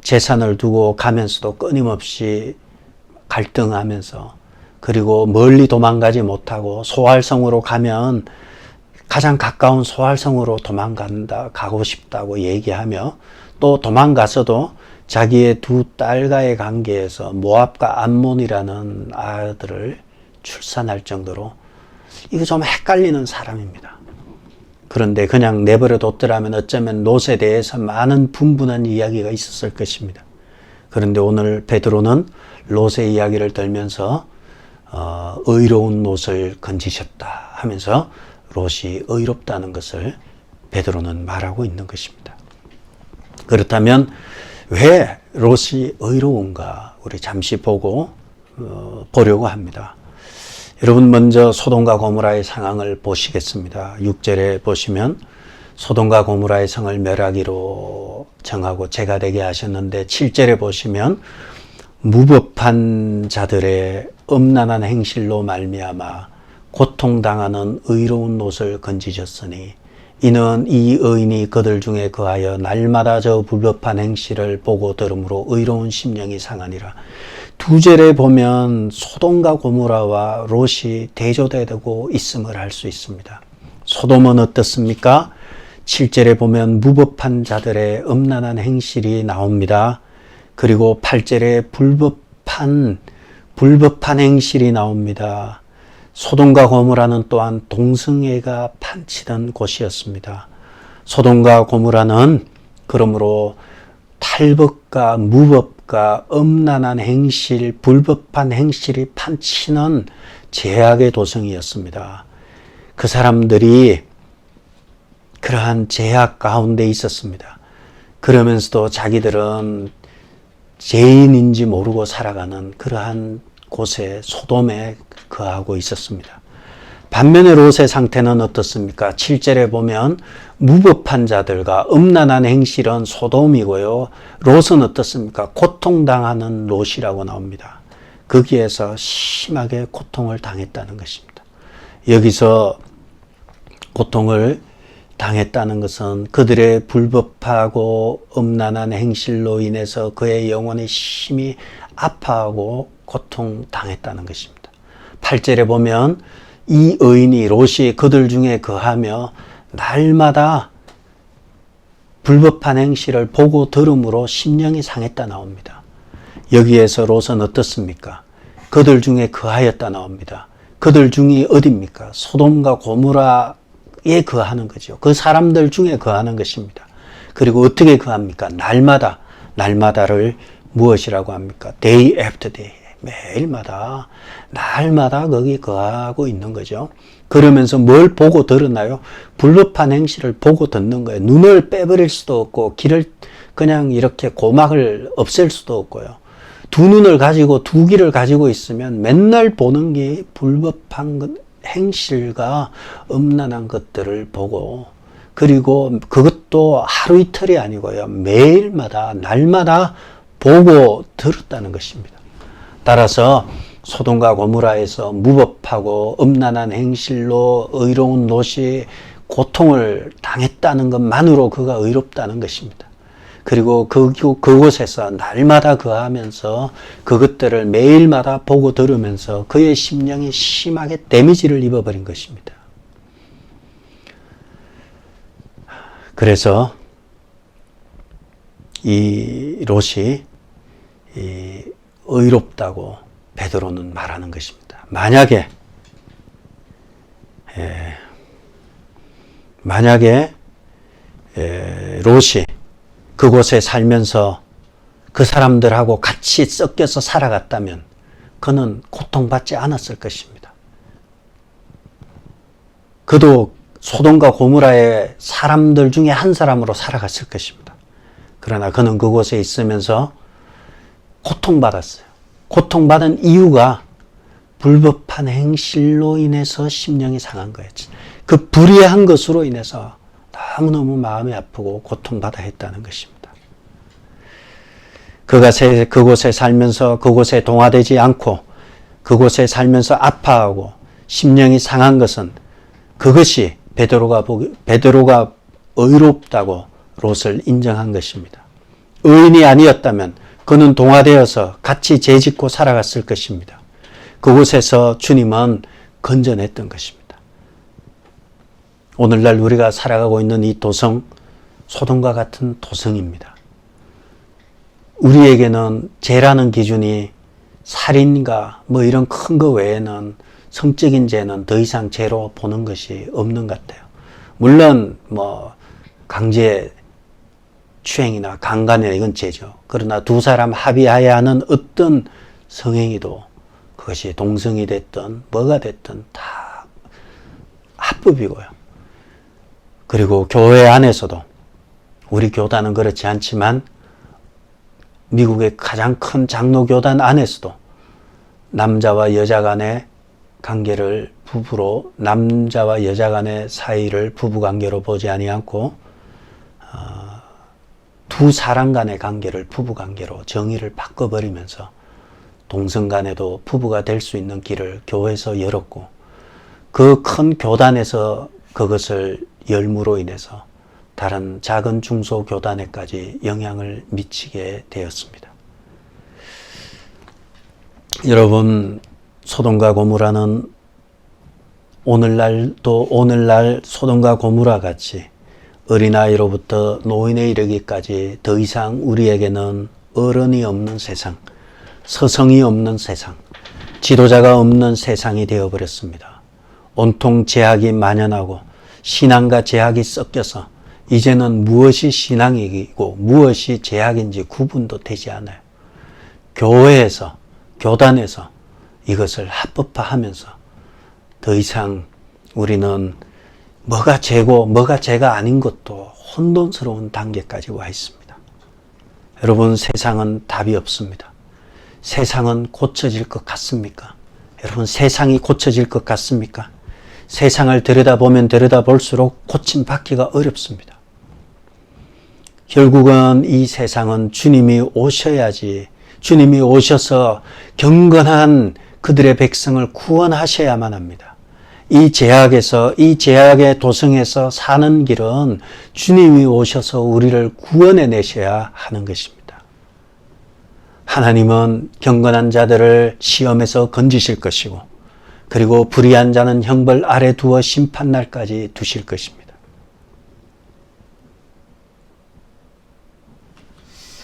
재산을 두고 가면서도 끊임없이 갈등하면서 그리고 멀리 도망가지 못하고 소활성으로 가면 가장 가까운 소활성으로 가고 싶다고 얘기하며 또 도망가서도 자기의 2 딸과의 관계에서 모압과 암몬이라는 아들을 출산할 정도로 이거 좀 헷갈리는 사람입니다. 그런데 그냥 내버려 뒀더라면 어쩌면 롯에 대해서 많은 분분한 이야기가 있었을 것입니다. 그런데 오늘 베드로는 롯의 이야기를 들면서 의로운 롯을 건지셨다 하면서 롯이 의롭다는 것을 베드로는 말하고 있는 것입니다. 그렇다면 왜 롯이 의로운가 우리 잠시 보려고 합니다. 여러분, 먼저 소돔과 고모라의 상황을 보시겠습니다. 6절에 보시면 소돔과 고모라의 성을 멸하기로 정하고 죄가 되게 하셨는데 7절에 보시면 무법한 자들의 음란한 행실로 말미암아 고통당하는 의로운 롯을 건지셨으니 이는 이 의인이 그들 중에 거하여 날마다 저 불법한 행실을 보고 들음으로 의로운 심령이 상하니라. 2절에 보면 소돔과 고모라와 롯이 대조되고 있음을 알 수 있습니다. 소돔은 어떻습니까? 7절에 보면 무법한 자들의 음란한 행실이 나옵니다. 그리고 8절에 불법한 행실이 나옵니다. 소돔과 고모라는 또한 동성애가 판치던 곳이었습니다. 소돔과 고모라는 그러므로 탈법과 무법과 음란한 행실, 불법한 행실이 판치는 제약의 도성이었습니다. 그 사람들이 그러한 제약 가운데 있었습니다. 그러면서도 자기들은 죄인인지 모르고 살아가는 그러한 곳에 소돔에 거하고 있었습니다. 반면에 롯의 상태는 어떻습니까? 7절에 보면 무법한 자들과 음란한 행실은 소돔이고요. 롯은 어떻습니까? 고통당하는 롯이라고 나옵니다. 거기에서 심하게 고통을 당했다는 것입니다. 여기서 고통을 당했다는 것은 그들의 불법하고 음란한 행실로 인해서 그의 영혼이 심히 아파하고 고통당했다는 것입니다. 8절에 보면 이 의인이 롯이 그들 중에 거하며 날마다 불법한 행실을 보고 들음으로 심령이 상했다 나옵니다. 여기에서 롯은 어떻습니까? 그들 중에 거하였다 나옵니다. 그들 중이 어디입니까? 소돔과 고모라에 거하는 거죠. 그 사람들 중에 거하는 것입니다. 그리고 어떻게 거합니까? 날마다를 무엇이라고 합니까? Day after day. 매일마다, 날마다 거기 거하고 있는 거죠. 그러면서 뭘 보고 들었나요? 불법한 행실을 보고 듣는 거예요. 눈을 빼버릴 수도 없고, 길을 그냥 이렇게 고막을 없앨 수도 없고요. 두 눈을 가지고, 두 귀를 가지고 있으면 맨날 보는 게 불법한 행실과 음란한 것들을 보고, 그리고 그것도 하루 이틀이 아니고요. 매일마다, 날마다 보고 들었다는 것입니다. 따라서 소돔과 고모라에서 무법하고 음란한 행실로 의로운 롯이 고통을 당했다는 것만으로 그가 의롭다는 것입니다. 그리고 그곳에서 날마다 거하면서 그것들을 매일마다 보고 들으면서 그의 심령이 심하게 데미지를 입어버린 것입니다. 그래서 이 롯이 의롭다고 베드로는 말하는 것입니다. 만약에 롯이 그곳에 살면서 그 사람들하고 같이 섞여서 살아갔다면 그는 고통받지 않았을 것입니다. 그도 소돔과 고모라의 사람들 중에 한 사람으로 살아갔을 것입니다. 그러나 그는 그곳에 있으면서 고통받았어요. 고통받은 이유가 불법한 행실로 인해서 심령이 상한 거예요. 그 불의한 것으로 인해서 너무너무 마음이 아프고 고통받아 했다는 것입니다. 그가 그곳에 살면서 그곳에 동화되지 않고 그곳에 살면서 아파하고 심령이 상한 것은 그것이 베드로가 의롭다고 롯을 인정한 것입니다. 의인이 아니었다면 그는 동화되어서 같이 죄짓고 살아갔을 것입니다. 그곳에서 주님은 건져냈던 것입니다. 오늘날 우리가 살아가고 있는 이 도성, 소돔과 같은 도성입니다. 우리에게는 죄라는 기준이 살인과 뭐 이런 큰 거 외에는 성적인 죄는 더 이상 죄로 보는 것이 없는 것 같아요. 물론 뭐 강제 추행이나 강간이나 이건 죄죠. 그러나 두 사람 합의하에 하는 어떤 성행위도 그것이 동성이 됐든 뭐가 됐든 다 합법이고요. 그리고 교회 안에서도 우리 교단은 그렇지 않지만 미국의 가장 큰 장로교단 안에서도 남자와 여자 간의 관계를 부부로 남자와 여자 간의 사이를 부부관계로 보지 아니하고 두 사람 간의 관계를 부부관계로 정의를 바꿔버리면서 동성 간에도 부부가 될 수 있는 길을 교회에서 열었고 그 큰 교단에서 그것을 열므로 인해서 다른 작은 중소교단에까지 영향을 미치게 되었습니다. 여러분, 소돔과 고모라는 오늘날 소돔과 고모라 같이 어린아이로부터 노인에 이르기까지 더 이상 우리에게는 어른이 없는 세상, 서성이 없는 세상, 지도자가 없는 세상이 되어버렸습니다. 온통 제약이 만연하고 신앙과 제약이 섞여서 이제는 무엇이 신앙이고 무엇이 제약인지 구분도 되지 않아요. 교회에서, 교단에서 이것을 합법화하면서 더 이상 우리는 뭐가 죄고 뭐가 죄가 아닌 것도 혼돈스러운 단계까지 와 있습니다. 여러분, 세상은 답이 없습니다. 세상은 고쳐질 것 같습니까? 여러분, 세상이 고쳐질 것 같습니까? 세상을 들여다보면 들여다볼수록 고침받기가 어렵습니다. 결국은 이 세상은 주님이 오셔야지, 주님이 오셔서 경건한 그들의 백성을 구원하셔야만 합니다. 이 제약에서, 이 제약의 도성에서 사는 길은 주님이 오셔서 우리를 구원해 내셔야 하는 것입니다. 하나님은 경건한 자들을 시험에서 건지실 것이고, 그리고 불의한 자는 형벌 아래 두어 심판날까지 두실 것입니다.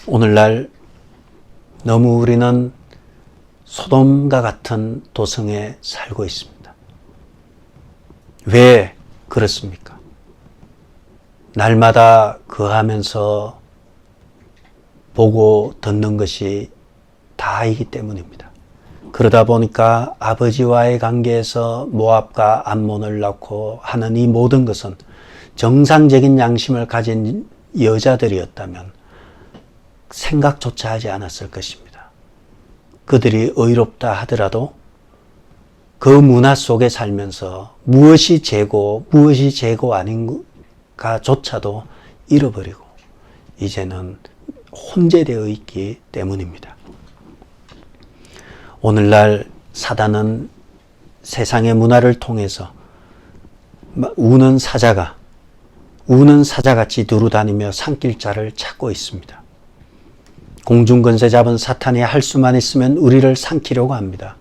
오늘날 너무 우리는 소돔과 같은 도성에 살고 있습니다. 왜 그렇습니까? 날마다 거하면서 보고 듣는 것이 다이기 때문입니다. 그러다 보니까 아버지와의 관계에서 모압과 암몬을 낳고 하는 이 모든 것은 정상적인 양심을 가진 여자들이었다면 생각조차 하지 않았을 것입니다. 그들이 의롭다 하더라도 그 문화 속에 살면서 무엇이 죄고 무엇이 죄고 아닌가조차도 잃어버리고 이제는 혼재되어 있기 때문입니다. 오늘날 사단은 세상의 문화를 통해서 우는 사자같이 두루다니며 산길자를 찾고 있습니다. 공중권세 잡은 사탄이 할 수만 있으면 우리를 삼키려고 합니다.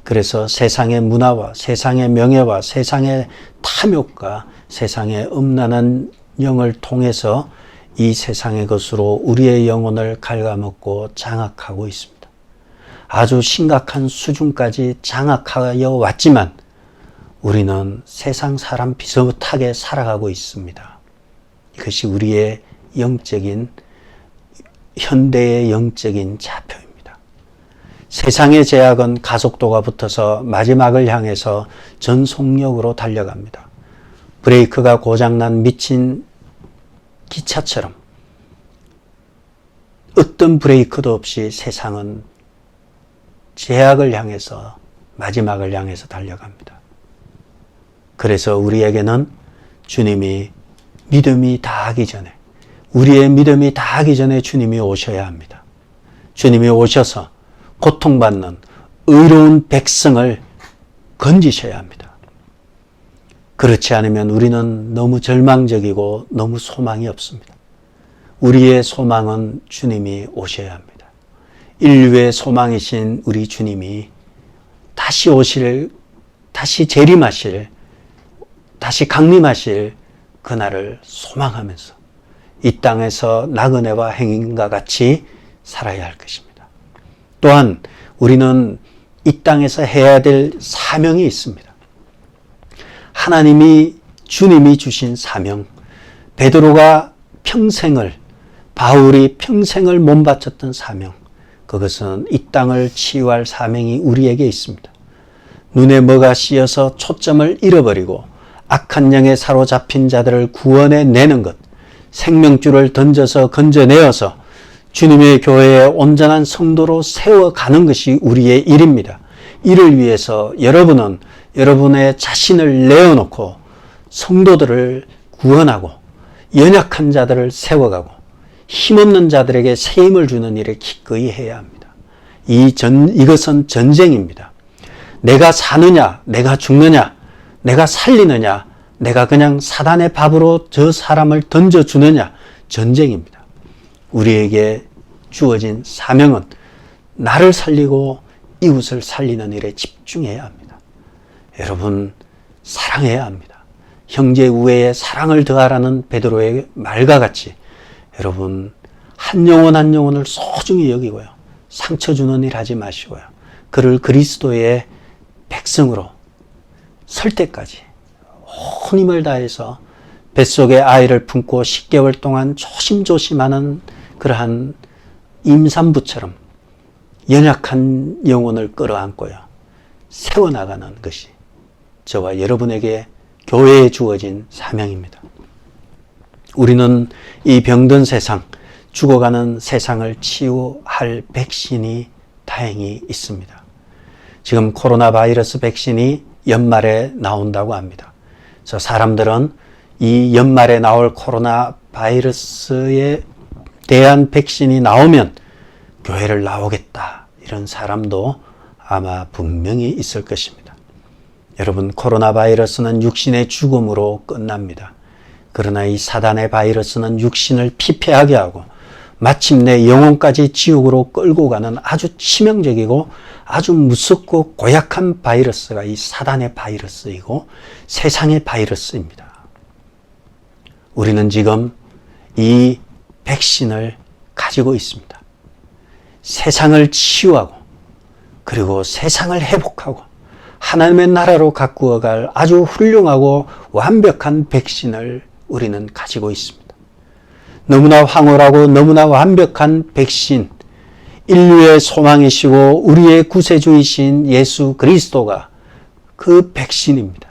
그래서 세상의 문화와 세상의 명예와 세상의 탐욕과 세상의 음란한 영을 통해서 이 세상의 것으로 우리의 영혼을 갉아먹고 장악하고 있습니다. 아주 심각한 수준까지 장악하여 왔지만 우리는 세상 사람 비슷하게 살아가고 있습니다. 이것이 우리의 현대의 영적인 자표입니다. 세상의 제약은 가속도가 붙어서 마지막을 향해서 전속력으로 달려갑니다. 브레이크가 고장난 미친 기차처럼 어떤 브레이크도 없이 세상은 제약을 향해서 마지막을 향해서 달려갑니다. 그래서 우리에게는 주님이 믿음이 다하기 전에 우리의 믿음이 다하기 전에 주님이 오셔야 합니다. 주님이 오셔서 고통받는 의로운 백성을 건지셔야 합니다. 그렇지 않으면 우리는 너무 절망적이고 너무 소망이 없습니다. 우리의 소망은 주님이 오셔야 합니다. 인류의 소망이신 우리 주님이 다시 오실, 다시 재림하실, 다시 강림하실 그날을 소망하면서 이 땅에서 나그네와 행인과 같이 살아야 할 것입니다. 또한 우리는 이 땅에서 해야 될 사명이 있습니다. 주님이 주신 사명, 바울이 평생을 몸바쳤던 사명, 그것은 이 땅을 치유할 사명이 우리에게 있습니다. 눈에 뭐가 씌어서 초점을 잃어버리고 악한 영에 사로잡힌 자들을 구원해 내는 것, 생명줄을 던져서 건져내어서 주님의 교회에 온전한 성도로 세워가는 것이 우리의 일입니다. 이를 위해서 여러분은 여러분의 자신을 내어놓고 성도들을 구원하고 연약한 자들을 세워가고 힘없는 자들에게 새 힘을 주는 일을 기꺼이 해야 합니다. 이것은 전쟁입니다. 내가 사느냐, 내가 죽느냐, 내가 살리느냐, 내가 그냥 사단의 밥으로 저 사람을 던져주느냐, 전쟁입니다. 우리에게 주어진 사명은 나를 살리고 이웃을 살리는 일에 집중해야 합니다. 여러분, 사랑해야 합니다. 형제 우애에 사랑을 더하라는 베드로의 말과 같이 여러분 한 영혼 한 영혼을 소중히 여기고요. 상처 주는 일 하지 마시고요. 그를 그리스도의 백성으로 설 때까지 온 힘을 다해서 뱃속에 아이를 품고 10개월 동안 조심조심하는 그러한 임산부처럼 연약한 영혼을 끌어안고요. 세워나가는 것이 저와 여러분에게 교회에 주어진 사명입니다. 우리는 이 병든 세상, 죽어가는 세상을 치유할 백신이 다행히 있습니다. 지금 코로나 바이러스 백신이 연말에 나온다고 합니다. 그래서 사람들은 이 연말에 나올 코로나 바이러스에 대한 백신이 나오면 교회를 나오겠다, 이런 사람도 아마 분명히 있을 것입니다. 여러분, 코로나 바이러스는 육신의 죽음으로 끝납니다. 그러나 이 사단의 바이러스는 육신을 피폐하게 하고 마침내 영혼까지 지옥으로 끌고 가는 아주 치명적이고 아주 무섭고 고약한 바이러스가 이 사단의 바이러스이고 세상의 바이러스입니다. 우리는 지금 이 백신을 가지고 있습니다. 세상을 치유하고 그리고 세상을 회복하고 하나님의 나라로 가꾸어갈 아주 훌륭하고 완벽한 백신을 우리는 가지고 있습니다. 너무나 황홀하고 너무나 완벽한 백신, 인류의 소망이시고 우리의 구세주이신 예수 그리스도가 그 백신입니다.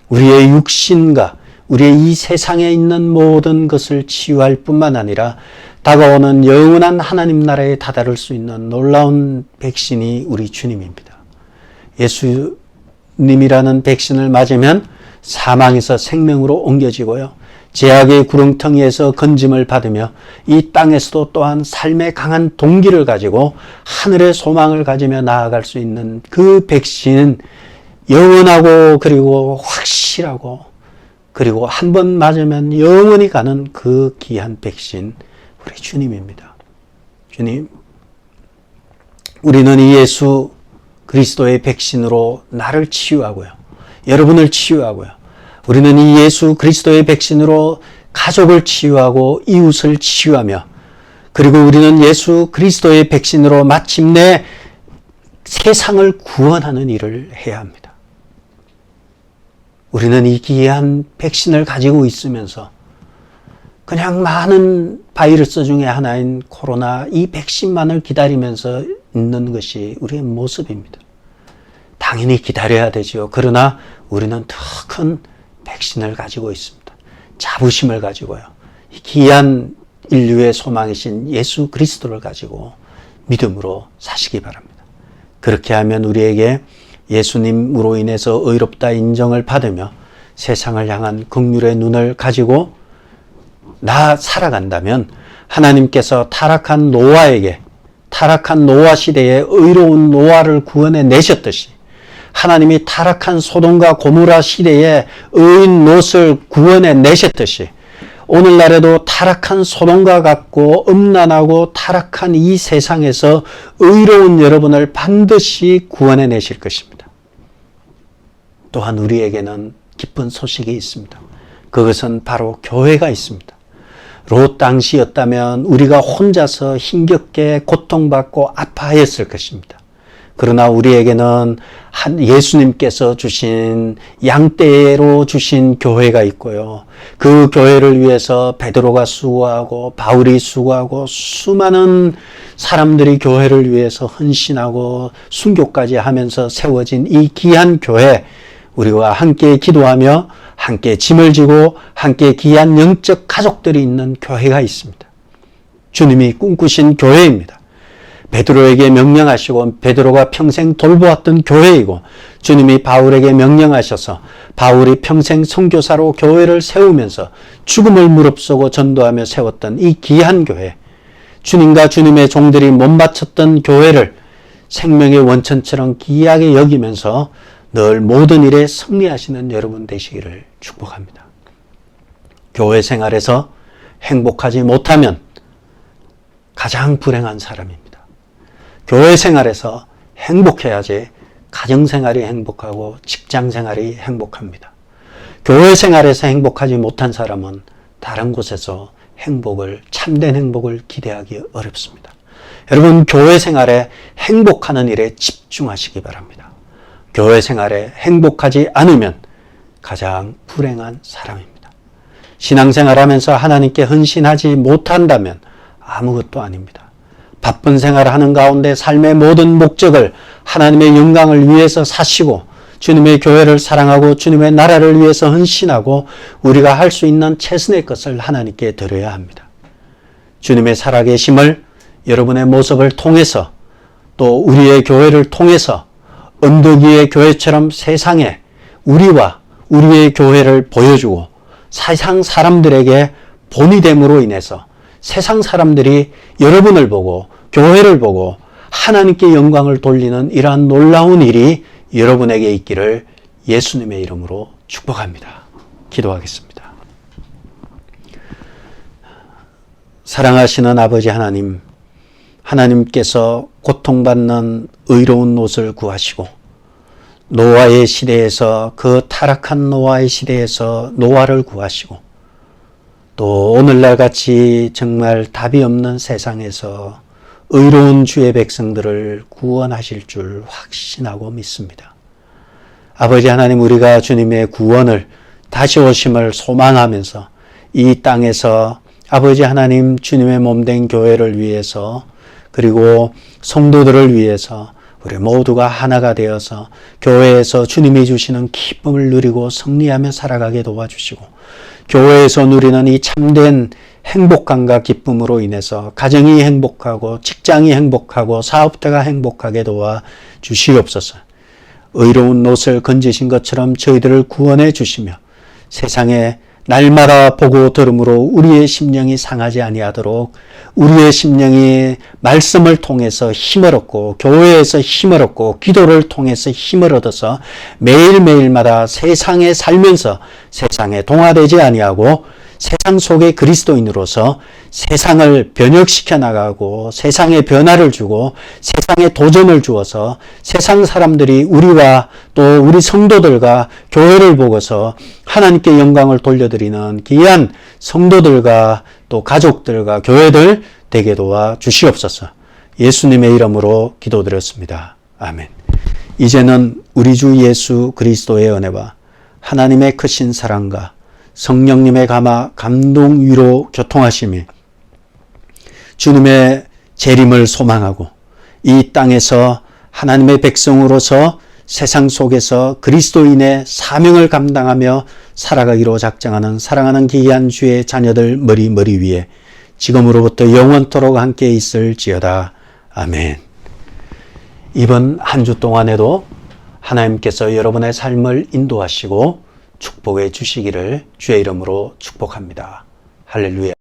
우리의 육신과 우리의 이 세상에 있는 모든 것을 치유할 뿐만 아니라 다가오는 영원한 하나님 나라에 다다를 수 있는 놀라운 백신이 우리 주님입니다. 예수님이라는 백신을 맞으면 사망에서 생명으로 옮겨지고요. 죄악의 구렁텅이에서 건짐을 받으며 이 땅에서도 또한 삶의 강한 동기를 가지고 하늘의 소망을 가지며 나아갈 수 있는 그 백신은 영원하고 그리고 확실하고 그리고 한 번 맞으면 영원히 가는 그 귀한 백신, 우리 주님입니다. 주님, 우리는 이 예수 그리스도의 백신으로 나를 치유하고요. 여러분을 치유하고요. 우리는 이 예수 그리스도의 백신으로 가족을 치유하고 이웃을 치유하며 그리고 우리는 예수 그리스도의 백신으로 마침내 세상을 구원하는 일을 해야 합니다. 우리는 이 귀한 백신을 가지고 있으면서 그냥 많은 바이러스 중에 하나인 코로나 이 백신만을 기다리면서 있는 것이 우리의 모습입니다. 당연히 기다려야 되죠. 그러나 우리는 더 큰 백신을 가지고 있습니다. 자부심을 가지고요. 이 귀한 인류의 소망이신 예수 그리스도를 가지고 믿음으로 사시기 바랍니다. 그렇게 하면 우리에게 예수님으로 인해서 의롭다 인정을 받으며 세상을 향한 긍휼의 눈을 가지고 살아간다면 하나님께서 타락한 노아 시대에 의로운 노아를 구원해 내셨듯이 하나님이 타락한 소돔과 고모라 시대에 의인 롯을 구원해 내셨듯이 오늘날에도 타락한 소돔과 같고 음란하고 타락한 이 세상에서 의로운 여러분을 반드시 구원해 내실 것입니다. 또한 우리에게는 기쁜 소식이 있습니다. 그것은 바로 교회가 있습니다. 롯 당시였다면 우리가 혼자서 힘겹게 고통받고 아파했을 것입니다. 그러나 우리에게는 예수님께서 주신 양떼로 주신 교회가 있고요. 그 교회를 위해서 베드로가 수고하고 바울이 수고하고 수많은 사람들이 교회를 위해서 헌신하고 순교까지 하면서 세워진 이 귀한 교회, 우리와 함께 기도하며 함께 짐을 지고 함께 귀한 영적 가족들이 있는 교회가 있습니다. 주님이 꿈꾸신 교회입니다. 베드로에게 명령하시고 베드로가 평생 돌보았던 교회이고 주님이 바울에게 명령하셔서 바울이 평생 선교사로 교회를 세우면서 죽음을 무릅쓰고 전도하며 세웠던 이 귀한 교회, 주님과 주님의 종들이 못 바쳤던 교회를 생명의 원천처럼 귀하게 여기면서 늘 모든 일에 승리하시는 여러분 되시기를 축복합니다. 교회 생활에서 행복하지 못하면 가장 불행한 사람입니다. 교회 생활에서 행복해야지 가정생활이 행복하고 직장생활이 행복합니다. 교회 생활에서 행복하지 못한 사람은 다른 곳에서 참된 행복을 기대하기 어렵습니다. 여러분, 교회 생활에 행복하는 일에 집중하시기 바랍니다. 교회 생활에 행복하지 않으면 가장 불행한 사람입니다. 신앙생활 하면서 하나님께 헌신하지 못한다면 아무것도 아닙니다. 바쁜 생활을 하는 가운데 삶의 모든 목적을 하나님의 영광을 위해서 사시고 주님의 교회를 사랑하고 주님의 나라를 위해서 헌신하고 우리가 할 수 있는 최선의 것을 하나님께 드려야 합니다. 주님의 살아계심을 여러분의 모습을 통해서 또 우리의 교회를 통해서 언덕 위의 교회처럼 세상에 우리와 우리의 교회를 보여주고 세상 사람들에게 본이 됨으로 인해서 세상 사람들이 여러분을 보고 교회를 보고 하나님께 영광을 돌리는 이러한 놀라운 일이 여러분에게 있기를 예수님의 이름으로 축복합니다. 기도하겠습니다. 사랑하시는 아버지 하나님, 하나님께서 고통받는 의로운 옷을 구하시고 노아의 시대에서 그 타락한 노아의 시대에서 노아를 구하시고 또 오늘날 같이 정말 답이 없는 세상에서 의로운 주의 백성들을 구원하실 줄 확신하고 믿습니다. 아버지 하나님, 우리가 주님의 구원을 다시 오심을 소망하면서 이 땅에서 아버지 하나님 주님의 몸된 교회를 위해서 그리고 성도들을 위해서 우리 모두가 하나가 되어서 교회에서 주님이 주시는 기쁨을 누리고 승리하며 살아가게 도와주시고 교회에서 누리는 이 참된 행복감과 기쁨으로 인해서 가정이 행복하고 직장이 행복하고 사업자가 행복하게 도와주시옵소서. 의로운 옷을 건지신 것처럼 저희들을 구원해 주시며 세상에 날마다 보고 들음으로 우리의 심령이 상하지 아니하도록 우리의 심령이 말씀을 통해서 힘을 얻고 교회에서 힘을 얻고 기도를 통해서 힘을 얻어서 매일매일마다 세상에 살면서 세상에 동화되지 아니하고 세상 속의 그리스도인으로서 세상을 변혁시켜 나가고 세상에 변화를 주고 세상에 도전을 주어서 세상 사람들이 우리와 또 우리 성도들과 교회를 보고서 하나님께 영광을 돌려드리는 귀한 성도들과 또 가족들과 교회들 되게 도와 주시옵소서. 예수님의 이름으로 기도드렸습니다. 아멘. 이제는 우리 주 예수 그리스도의 은혜와 하나님의 크신 사랑과 성령님의 감동 위로 교통하심이 주님의 재림을 소망하고 이 땅에서 하나님의 백성으로서 세상 속에서 그리스도인의 사명을 감당하며 살아가기로 작정하는 사랑하는 귀한 주의 자녀들 머리 위에 지금으로부터 영원토록 함께 있을지어다. 아멘. 이번 한 주 동안에도 하나님께서 여러분의 삶을 인도하시고 축복해 주시기를 주의 이름으로 축복합니다. 할렐루야.